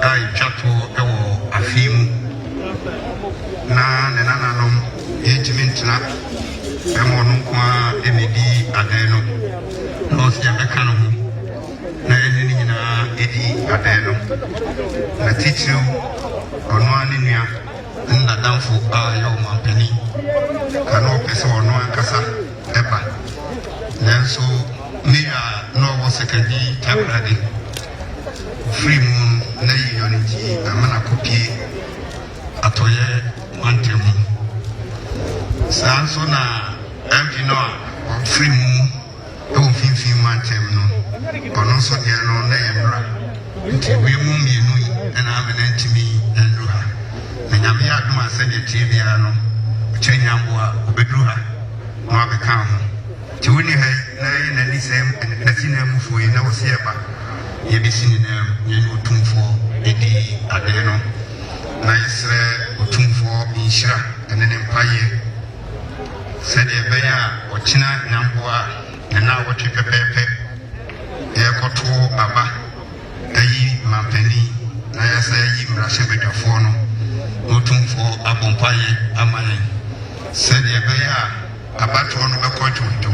ai twato ewo afimu na ne nananom ejimintna emo no kwa emedi adan no no se beka no ho na eni nyina edi adan no na titiri ono ani nua nda danfo ayo mampani kana opese ono ankasa eba nanso mira no wo sekadi tabrade free moon na unity amana kopie atoye mantemu sanso na empino free moon e finfin mantem no ono so de no na yemra nti we mu mienu na abenantimi enruha na nyame adom asede tibia no chenyamboa obedru ha ma beka ho ti woni ha na ni sem na sinamu foi na wo sieba ye bisini na ye Otumfuo edi ade no na yesre Otumfuo inshira ene ne mpaye sede beya ochina nyamboa na wote pepepe ye koto aba ayi mampani na yasa yi mrashe bedafo no Otumfuo abompaye amane sede beya abato no bekoto to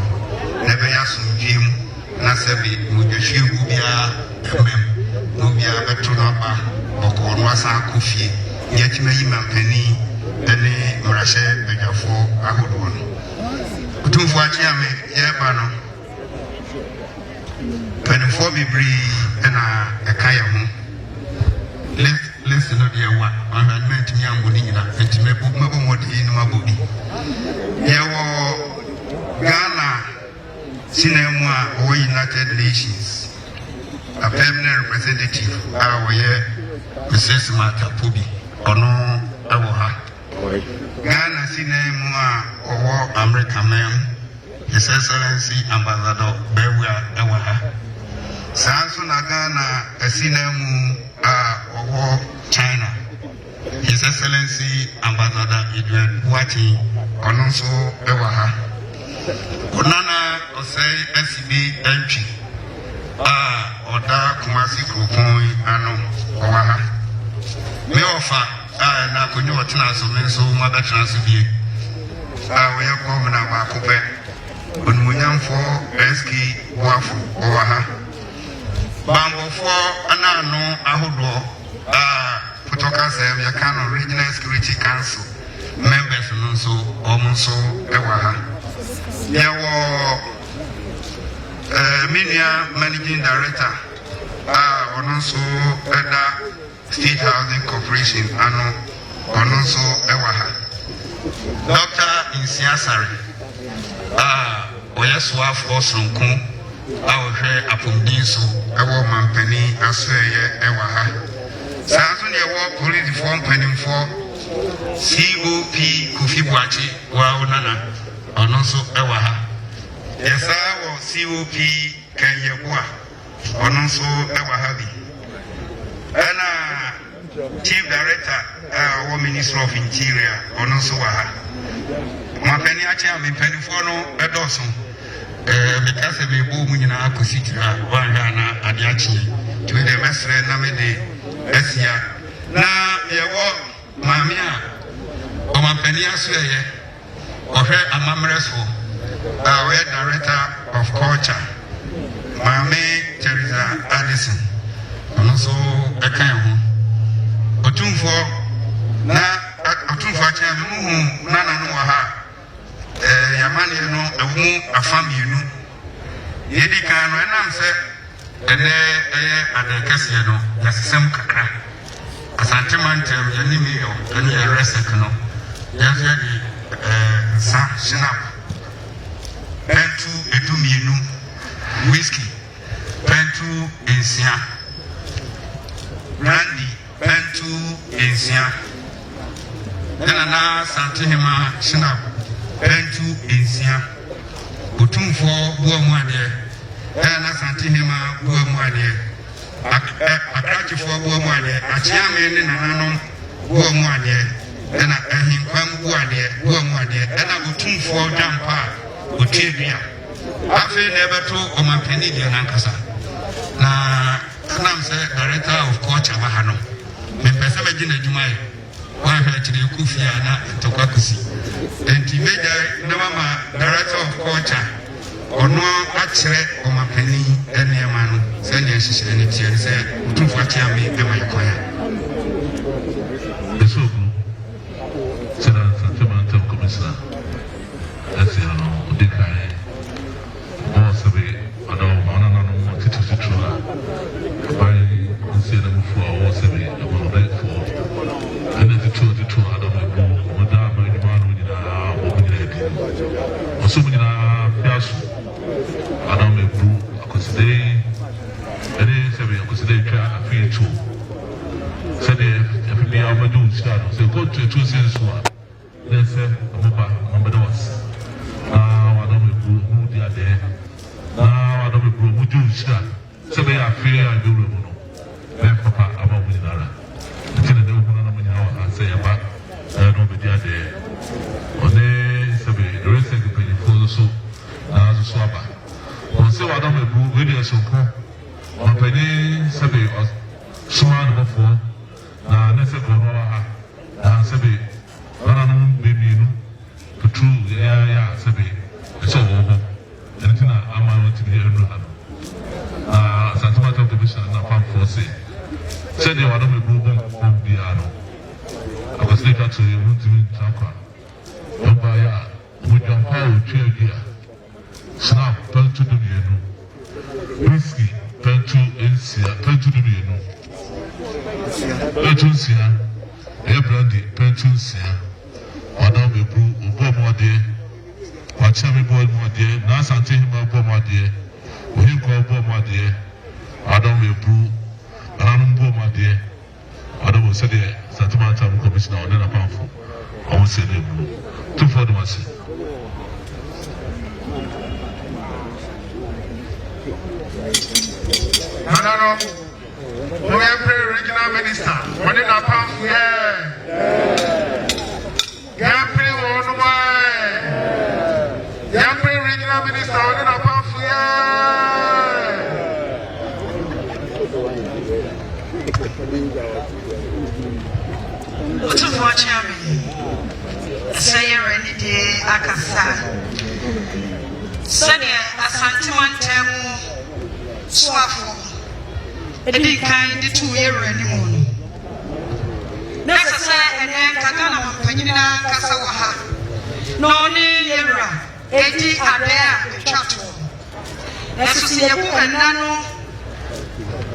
na beya sumdiem na sebe mudwehwe bia emem no bia beto no ba boko no asa akofie yatima yi mampani ene mrashe bedafo ahodo no Otumfuo achiame ye ba no penfo bibri ena ekaya ho listen no dia wa amendment mi ambo ni nyina entimebu mabo modi ni mabodi ye wo Ghana sinemu a United Nations a permanent representative awoye Mrs. Martha Pubi ono awo ha Ghana sinemu a owo America mem His Excellency Ambassador Bewia awo ha sanso na Ghana sinemu a owo China His Excellency Ambassador Edward Wati ono so awo ha Onana Osei SB entry oda Kumasi Krupon ano owaha me ofa na konyo otena so menso ma betena so bie we governor ba kope onmunyamfo SK Wafu owaha bambofo anano ahodo putoka sem ya Kano Regional Security Council members no so omonso ewaha Yawo Minia Managing Director Ononso Eda State Housing Corporation Ano Ononso Ewaha Dr. Insiasari Oyeswa Fosrunkun Awohwe Apumdinso Ewo Mampani Asweye Ewaha Sanso ne Ewo Police Form Penimfo COP Kofi Buachi Wa Onana Ononso ewaha yesa wo COP Kanyebua ononso ewaha bi ana Chief Director wo Ministry of Interior ononso waha mapani ache ampenifo no edoso because be bo mu nyina akositira wanha na ade ache to the mesre na me de esia na yewo mami a o mapani aso eye Ohe Amamreso, our Director of Culture, Mame Teresa Addison, and also a kind of Otumfuo, Otumfuo Chairman, Nana Noaha, Yamani, a family, Yedi can announce and the Cassiano, the Sam Kakra, Asante Mantem, Yanimi, and the rest of the Yazadi. Sa Shinap Pentu Edumienu Whiskey Pentu Insia Brandy Pentu Insia Nana Santihima Shinap Pentu Insia Otumfuo Buamwade Nana Santihima Buamwade Akrachifo Buamwade Achiame Nananom Buamwade Ena ehinkwam buamwade ena Otumfuo jampa otebia afi na ebeto omampani dia nankasa na anam se Director of Culture bahano me pesa me gina jumai wa ha chiri kufia na tokwakusi enti meja na mama director of culture ono akyere omapani enema no se ne hyehyere ne tie se Otumfuo atia me e mai kwaya eso será Asante commissioner esse ano de kai o sabe ana no titu lá vai ser no for o sabe no right for ana titu ana no da mai de mano ni na o ni de o so ni na piaço ana me bru Akwasidae ele sabe Akwasidae twa afi tu sabe afi ya ba do start so go to sense one let's say amoba ambados ana me bru who dia there ana me bru who do start sabe afi ya do no me papa aba mu dinara tene de hu na mu nyawa say aba no be dia there one sabe the rest of the people so so aba on se wa me bru we dey so ko on pede sabe suma no fo na na se ko no ha na sabe ana no baby no putu ya sabe so wo entina ama no ti bi enu ha Asante matter division na farm force said you want to be bom biano Akwasidae ka to you want to be takwa oba ya we don power tue dia snap pentu do bienu whisky pentu ensia pentu do bienu pentu ensia e brandy pentu ensia ona me bru obo mode wa chame bo mode na Asante hima bo mode ohin ko bo mode Adam me bru anam bo mode Adam said the Asante matter commissioner on na pamfo I won't say the bru two for the mass Manano, we have regional minister. When in a pamphlet, Gampri one way. Gampri regional minister. When in a pamphlet, Otumfuo chairman. Say any day akasa. Sani Asante mantemu swafo. Edi kan di 2 year anymore. Nasa say ene kagana mampanyina kasa wa ha. No ni yera edi adea echato. Nasa si yebu enano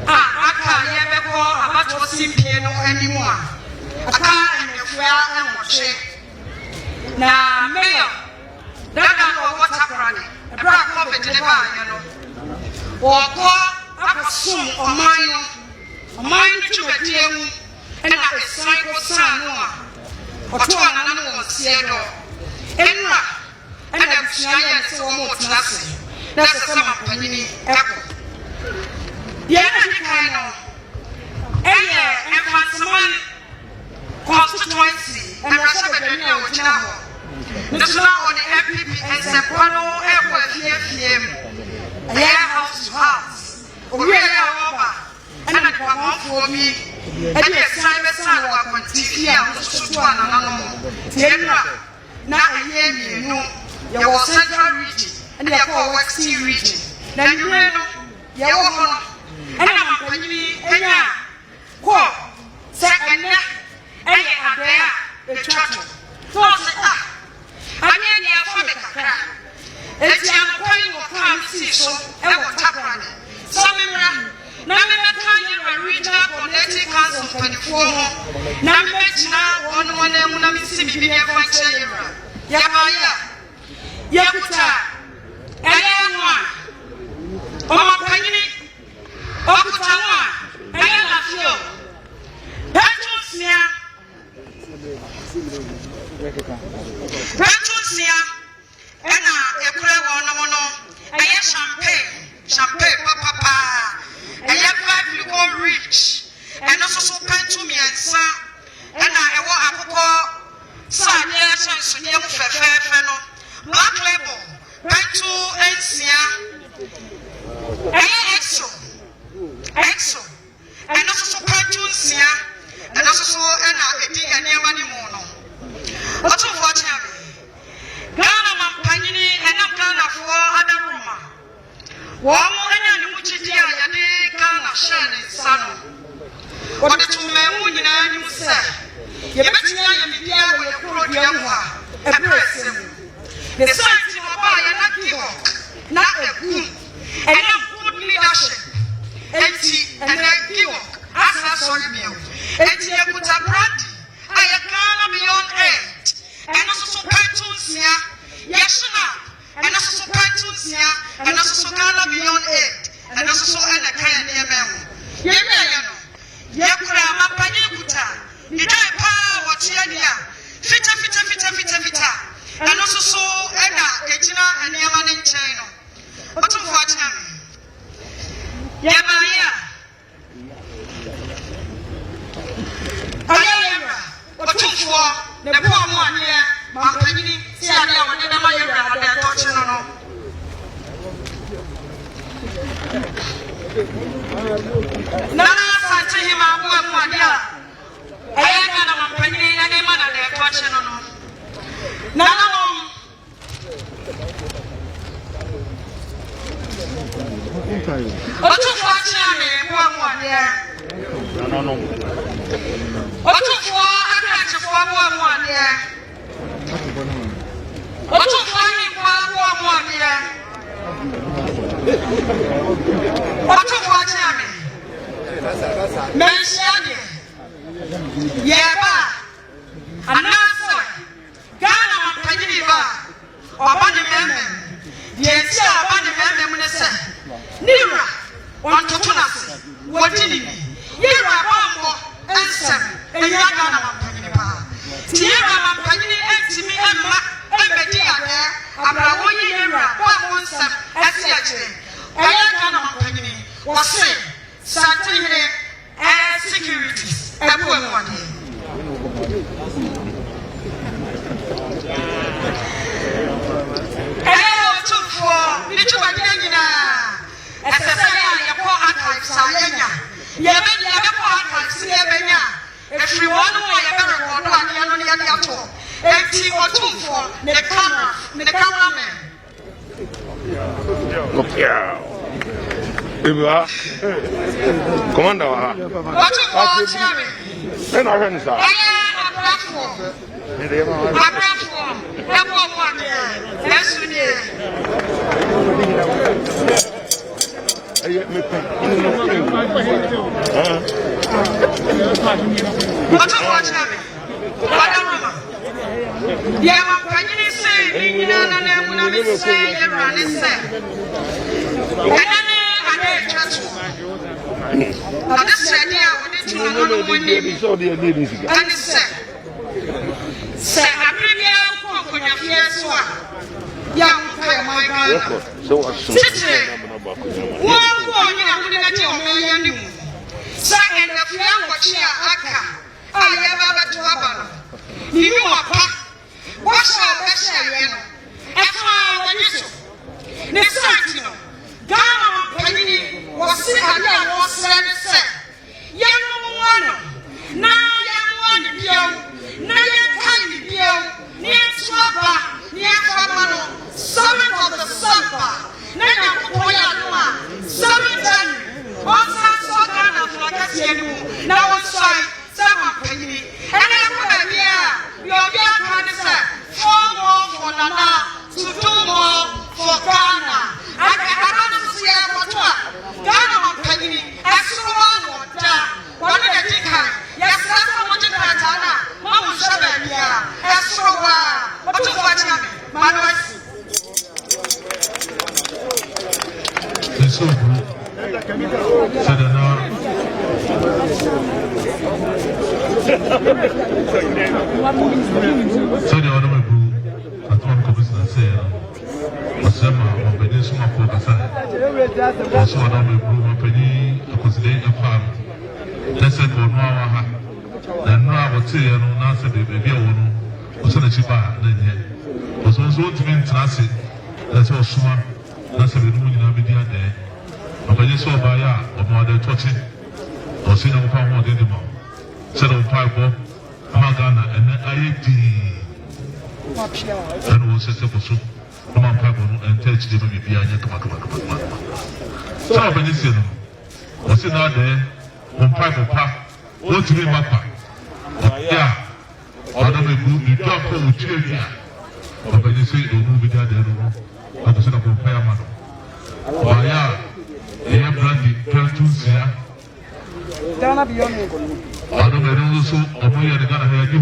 aka yebeko abato simpie no anymore. Aka enefua enwoche. Na mayor daga no water brand. Ebra COVID ne ba yano. Woko akasum oman tubedie mu ena esan ko san no a oto anana no wose do enra ena busia ye se wo mo tlase na se sama panyini eko ye na dikai no eye enfansaman constituency enra sabedani a wogina ho nituna on the MPP and sepano eko afiem house to house we are over and I want for me and yes I wa kwantiki a so anana no na aye mi no ya wo central region and ya ko western region na ni no ya wo ho no and am panyini enya ko se enya eye adea etwato so se anya ni afa me kakra eti anokwan wo kam si so e wo taprane so memra na me meta regional coordinating council 24 ho na me metina won emu na me si bibi e fa kire yera ya ba ya kuta ele nwa o ma panyini o kuta nwa ele na fio Petusia ena ekure wono no eye champagne papa eye vibe go rich eno so pentu miensa ena ewo akoko sa nye senso nye mfefefe no black label pentu ensia eye exo eno so pentu ensia so and a dig and near money mono. Otumfuo Osei Ghana Mampanyini and I'm Ghana for other Roma. One more than Muchidia Yadi Ghana Shani Sano. What the 2 men you say? You bet you are with your program and press him. The science of a not give up, not a good, and a good leadership. And then give up, as I saw you. And you put a brandy, I am beyond 8. And also Pantuns here, Yashina, and also Pantuns here, and also Ghana beyond 8. And also Anna Kaya near Memo. Yayano, Yakura, Mapanyakuta, Nidai Power, Tiania, Fita. And also so Anna, Etina, and Yaman in China. Otumfuo Osei Yabaya. Ayera. Otumfuo, the poor one here, Mampanyini, Siadia, and the Mayera, and the Tochino. Nana Asante him a woman, Ayana Mampanyini, and the man and the Tochino. Nana. Otumfuo Osei one here. No. Otumfuo one here. Otumfuo one here. Otumfuo Osei Mensiane. Yeba. Anasa. Ghana Mampanyini ba. Obani meme. Yesi abani meme munese. Nira, want to tell us what did he? Yera Bombo, answer, and Yagana Mampanipa. Tierra Mampani, and me and Media there, Abrawoyi Yera, one some, as yesterday. Ayagana Mampani was saying, Santine and securities, and one day. Hello, Otumfuo, did you again? As I say, you poor archives, Sayana. You have poor archives, Yabena. If you want to know, you better go to the other. And Otumfuo, the cameraman. Commander, Otumfuo Osei. then I heard that. I am a platform. A platform. Everyone there. Yes, we did. Otumfuo Osei. Yeah, Mampanyini say, Nina and Munami say, Yerani say. And then church. Now this idea I wanted to know when they and say, I bring you cook on your fears one. Young my God. So what's so? One more, you know, when I tell you, sir, and the fear watch here, Aka. I have to have you are packed. What's our best area? When you so. Next time, Ghana Mampanyini was sick and I was said, young one, now young one, now young tiny near Swapa, near Famano, summit of the Sapa, Nana, summit, one saw Ghana for Cassianu, now one side, some Mampanyini, and I put a year, your young man said, 4 more for Nana, to 2 more for Ghana. I don't see a Ghana Mampanyini, as one water, one of the ticker, yes, that's how much Ghana, Mamma Shabania, as so what to watch him, my wife. It's so good. So the now. So the other way, at one commission say, Osema, when you small for the also another room, Penny, Akwasidae, a farm. Let's say for 1 hour. Then now I would say, I don't answer the baby. Was on a chipa, then yet. Was also to mean transit. That's all smart. That's a little in a video there. But I just saw by ya, or more than touching, or seeing a farm more than the mom. said on Piper, Magana, and IAT. And was a simple soup. No man Piper and touch the baby behind the Kamaka. So I've been listening. Was it not there? On Piper Park, what to be my part? Yeah. I don't know if you don't go with you. But when you say the movie that they don't, I was in a compare man. Why, yeah, brandy, Peltus here. I don't know, so I'm going to have you.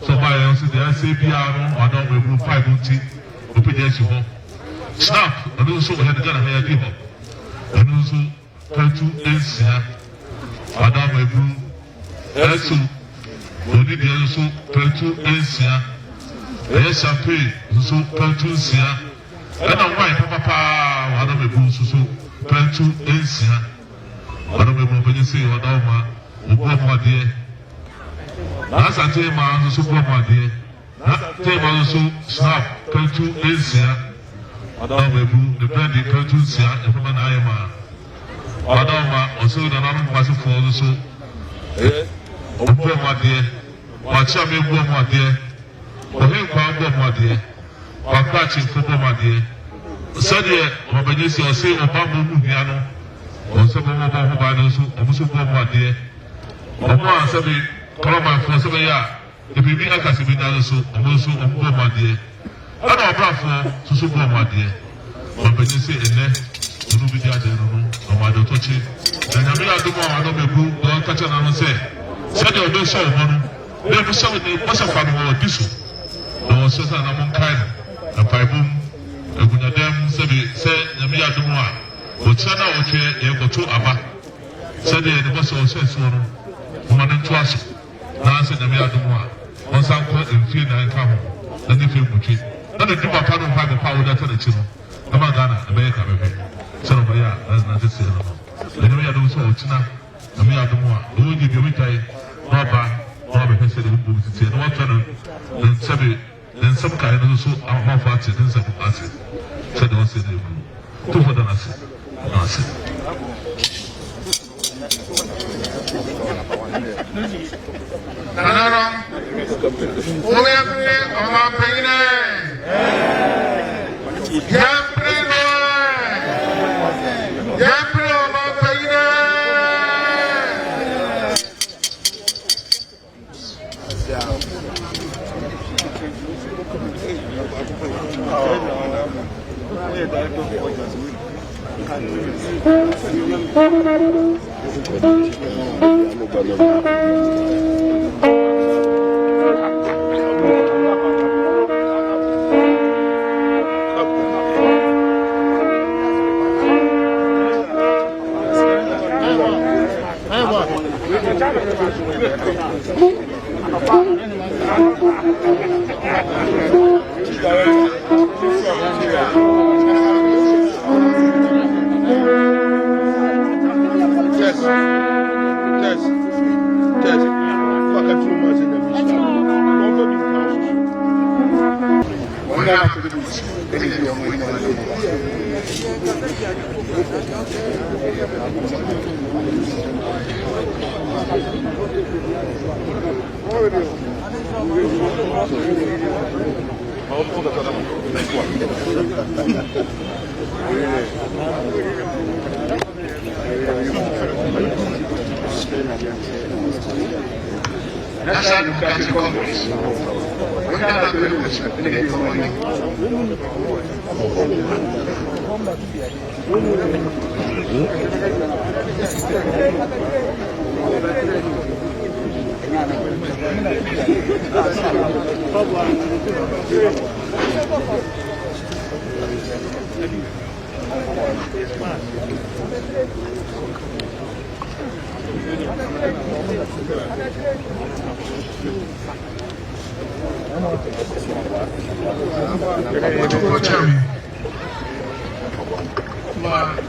So, by else, the SAPR, I don't know, 5 opinions you home. Snap, and also had a gun here, give up. And also, Peltus here. I don't know, also, only the other so, Peltus here. Yes, champagne, so Peltus here. And I'm white, Papa, I don't know, so Peltus here. I don't know when you say, I don't know, my dear. Asante, my so my dear. Take my so snap, Peltus here. I don't know, the brandy Peltus here, and from an IMA. I don't know, also the non passive for so. My dear, my champion, my dear. Ohe kwa my dear. Or catching football, my dear. Sunday, or when you see or say, or Babu Piano, or some of my banners, or Musu, my dear. Or one Sunday, come on for some year. If you be a Casimina, so, or Musu, or my dear. I don't have to support my dear. Or when you say, and then, you will be there, or my daughter. And I mean, I don't know, don't catch an say. Sunday, or don't show one. They will show the what's a family or this. No, so I'm kind of a boom. A good damn say, Namia Duma, or China or Chair, you go to Abba. Said the boss also says one, woman and trust. Nancy Namia Duma, on some court in Field and Come, and if you would it. Not a Duma part of the power that the children. Amagana, America, baby. Son of a yard, that's not the same. The Namia Duma, China, Namia Duma, who will give you a Robber. Robert said, "No one can say then some kind of so how far to then some acid." Said the one said, "Two for the acid." Nanaro, we are playing on our pain.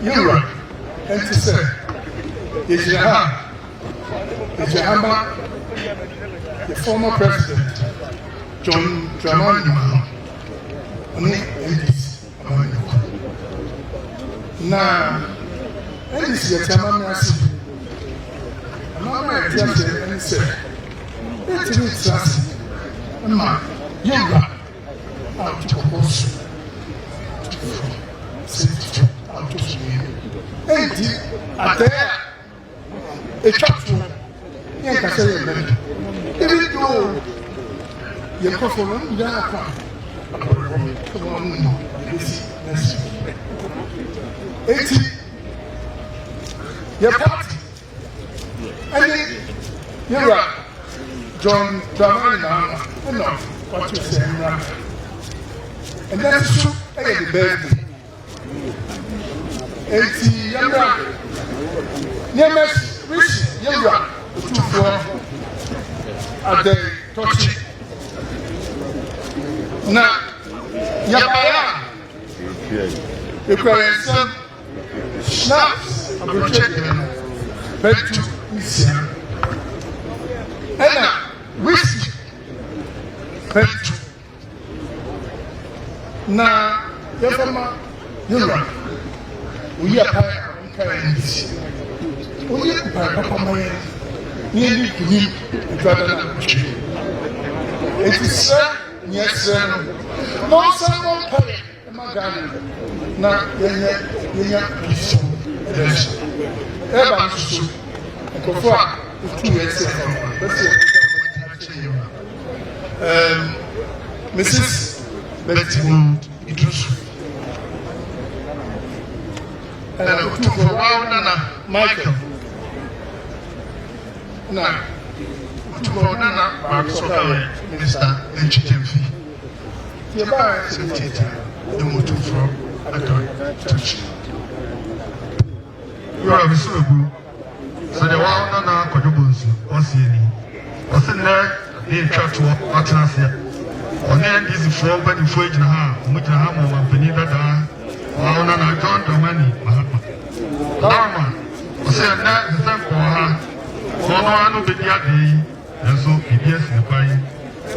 Europe, and to say, if you have the former president, John Dramani Mahama, now, that is the Tamamiasi. Mama, just and say, it's us. Ma, you got out to Osu. Sit out to me. And at there, a chapter. Yes, I say, even though you're performing, you're not come on, this. 80, your party. And you're right. John Dramani, no, what you say, and that's true. I get the baby. 80, young man. Nemes, rich, young man. Otumfuo Osei Tutu II. Now, Yabaya, you can some snaps of your chicken, Betu Isia, and whiskey, Betu. Now, Yabama, you're right. We are parents. We are parents. Nearly unique, it is sir, yes, sir. No, someone pay my garden. Now, you're so. Ever so. Before 2 years ago, Mrs. Betty Wood, it was. And I took for a while, Michael. Now, to go down, Minister Enchitemfi. The Abba Secretary, the Otumfuo Osei. You are so good. So the one now, Kodubunsu, Osei. Osei, they try to watch us here. On the end, this is for but the footage in her, Mujaham, and Penida, Wauna, John Domani, Mahama. Lama, Osei, that is time for her. Ọ̀nà àánú bèbí àdé yìí ẹ̀sọ́ ìbí ẹ̀sìn nípa yìí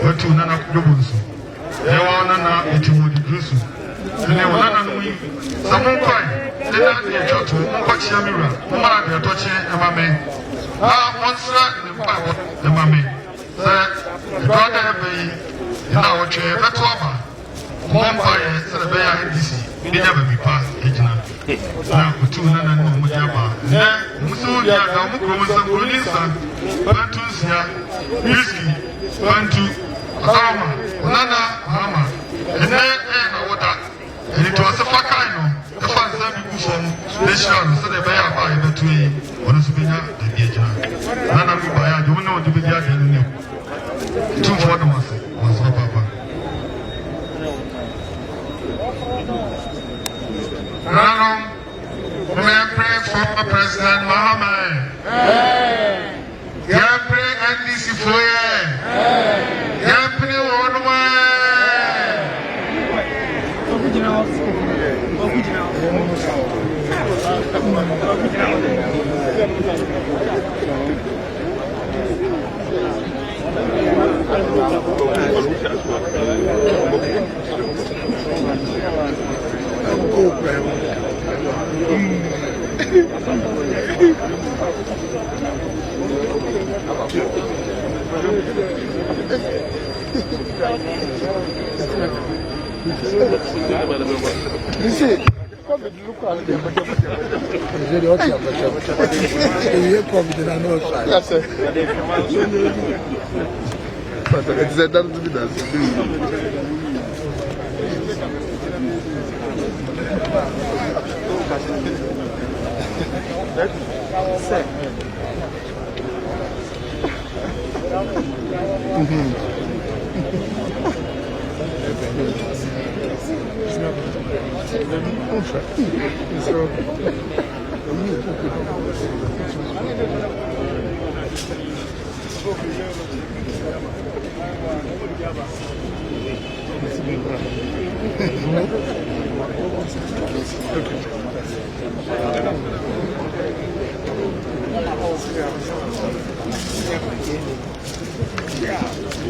wọ́n ti ọ̀nà àkójọ́bọ̀ nsọ ẹ̀wọ̀n ọ̀nà náà ètò wọn di dúró sùn ẹ̀nà ẹ̀wọ̀n náà nù yìí sàmú nkọ́ yìí ẹ̀dá àti ẹ̀tọ́ tó nkọ́ kyia mi rà wọ́n máa dẹ̀ ẹ̀tọ́ kyẹ́ ẹ̀ma mẹ́ wọ́n sra nípa ẹ̀ma mẹ́ sẹ́ ẹ̀dọ́ adá ẹ̀bẹ̀ yìí ẹ̀nà ọ̀twẹ́ ẹ̀bẹ̀tọ́ ọ̀bà wọ́n mpa yẹ sẹ́dẹ̀ bẹ́yà ndc bẹ́yà bẹ̀bí pa ẹ̀gyina na otu na na no mujia ba ne muso ya ga mu ko muso ko ni san bantu sia whisky bantu hama nana hama ne na woda ni to asefa kai no e fa nsa bi ku fom special so de be ya ba e betu yi ono so benya de bi ejina nana bi ba ya de wo na wo de bi ya de ni tu fo do maso papa Rano, pray for President Mohammed. Pray NDC for you. Pray one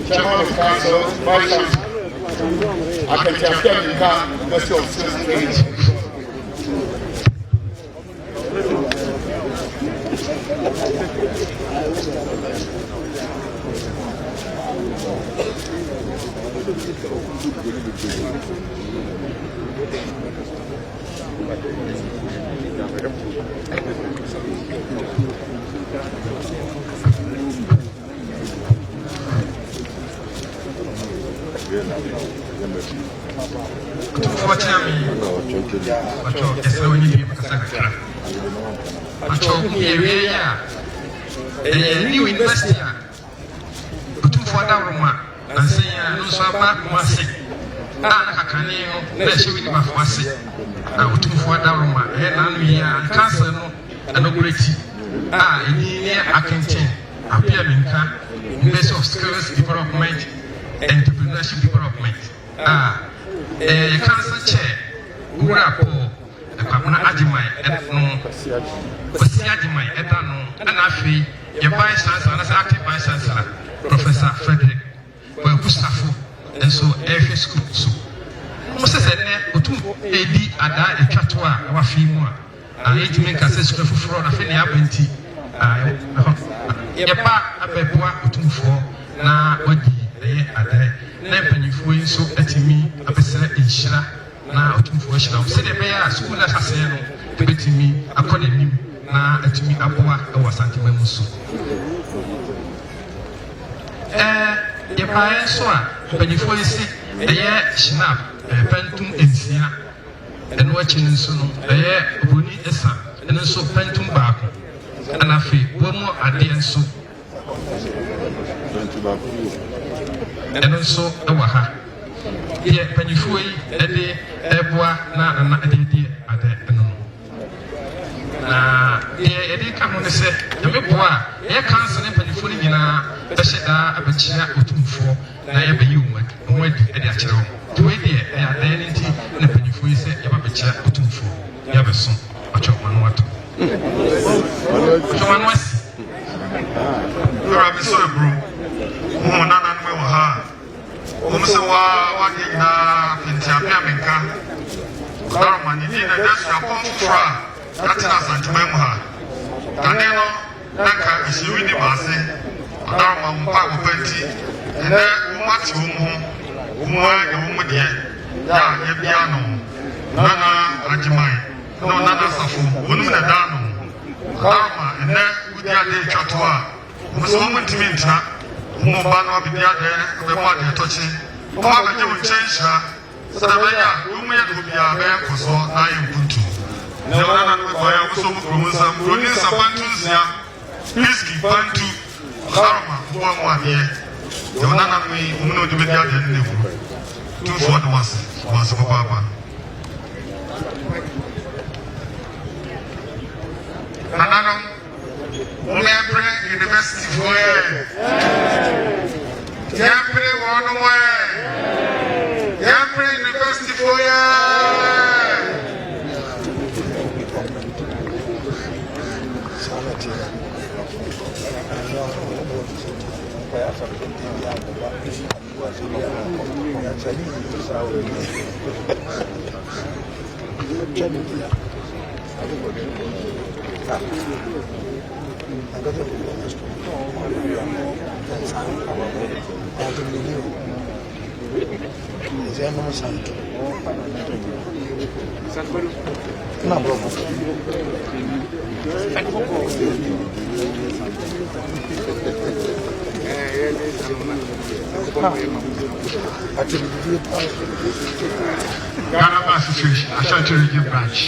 Chairman of Council, I can tell you can't mess your system. New university, Otumfuo Daruma, and say, no, so about Masi. I can't let you with my Masi. Otumfuo Daruma, and Council, and Obreti. I can tell, appear in base of skills development, entrepreneurship development. Council chair, Urapo, the Pamana Ajimai, Osia Edano, and Afi, your vice chancellor, and active vice chancellor, Professor Frederick, Gustavo, and so every school. So, Moses and Otumfuo AD Ada Ekatua, our female, and 8 men can say school for fraud, a penny abenti. Yaba Abebua Otumfuo, na Odi, Ada, Nepenifu, so etimi, a person in Shira, na Otumfuo Shira, said the mayor, school as a seno, to be to me, according to na etimi Abua, or Asante Memusu. Yaba Soa, Penifu, a year Shinab, Pentum Insia, and watching in Suno, a year Buni Esa, and also Pentum Baku. And I feel one more idea so. And also a waha. Here, Penifui, a day, a bois, na a day, a day, here, a day come on the set, the Mebois, air council and Penifuni in a Bashada, a Bachia, Otumfuo, na ever you went, and went at the channel. To wait there, and a identity, and a Penifui said, Yabacha, Otumfuo, Yabason, a chop man water. Someone was so bro. Nana Moha. Umsawa, what in Pintapiaminka. Darman, you need a desk fra. That's Asante Memoha. Danilo, Naka is you in the Masi. Darman, Pago Penti, and then what's woman, ya, Yabiano, Nana, Ajimai. No, Nana Safu, woman at Dano, Karma, and then with the other Chatua, was woman to Minta, Mobano, the other, the body touching, Mama, you will change her, so the way woman will be a man for so I am Puntu. No, I am so Pronuncia Bantusia, Whiskey Bantu, Karma, 1 year. The Nana, we know the media and the 2 for the once of Papa. Nananum, Lepre University for Yapre one way. Yapre University for Ghana Association, Asante Region Branch.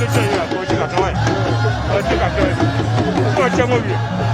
这这个过去个多，这个个，我这么远。